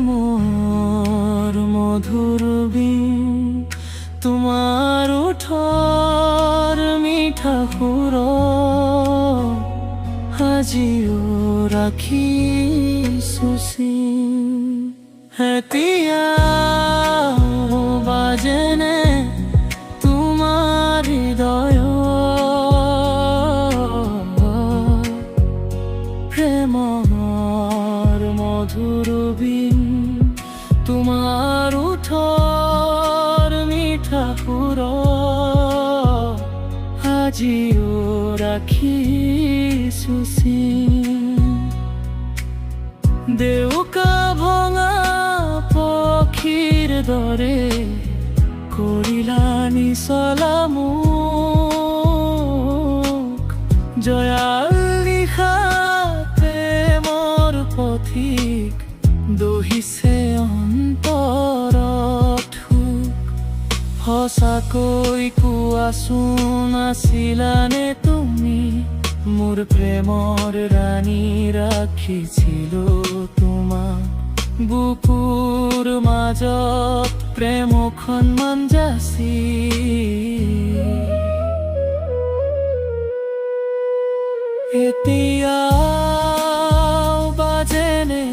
প্রেমর মধুর বিন তোমার ওঠৰ মিঠা সুৰ আজিও ৰাখিছো চিন এতিয়াও বাজেনে তোমাৰ হৃদয় প্ৰেমৰ মধুৰ বিন তোমাৰ ওঠৰ মিঠা সুৰ আজিও ৰাখিছো চিন দেউকা ভঙা পক্ষীৰ দৰে কৰিলা নিচলা মোক জয়াল নিশা প্ৰেমৰ পথিক দহিছে অন্তৰত সঁচাকৈ কোৱাচোন আছিলানে তুমি মোৰ প্ৰেমৰ ৰাণী ৰাখিছিলো তোমাক বুকুৰ মাজত প্ৰেমখন যাচি এতিয়াও বাজেনে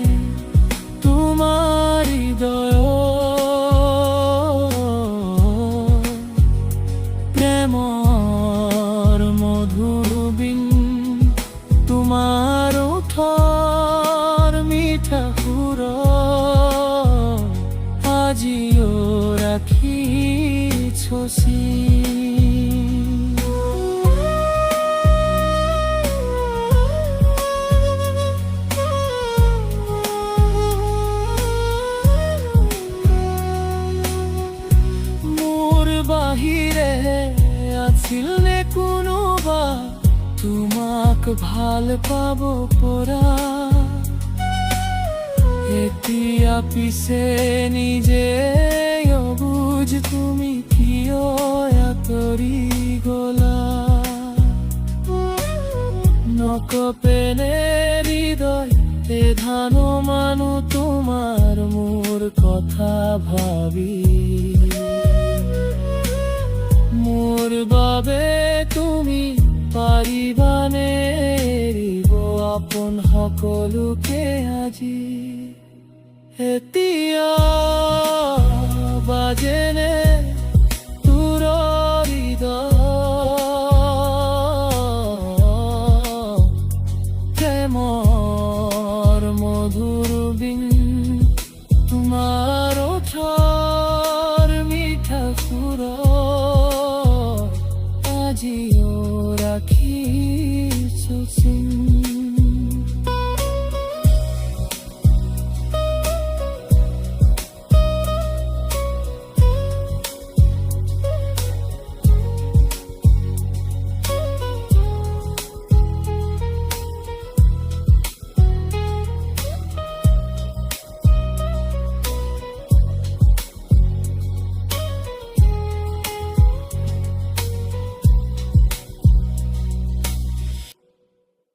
তোমাৰ হৃদয় প্ৰেমৰ মধুৰ বিন তোমাৰ ওঠৰ মিঠা সুৰ আজিও ৰাখিছো চিন মোৰ বাহিৰে আছিল নে কোনোবা তোমাক ভাল পাব পৰা এতিয়া পিছে নিজে অবুজ তুমি কিয় আঁতৰি গলা নকপেনে হৃদয় ধান মানু তোমাৰ মোৰ কথা ভাবি মোৰ বাবে তুমি পাৰিবানে এৰিব আপোন সকলোকে আজি এতিয়া বাজেনে তোৰ হৃদয় প্ৰেমৰ মধুৰ বিন তোমাৰ ওঠৰ মিঠা সুৰ আজিও ৰাখিছো চিন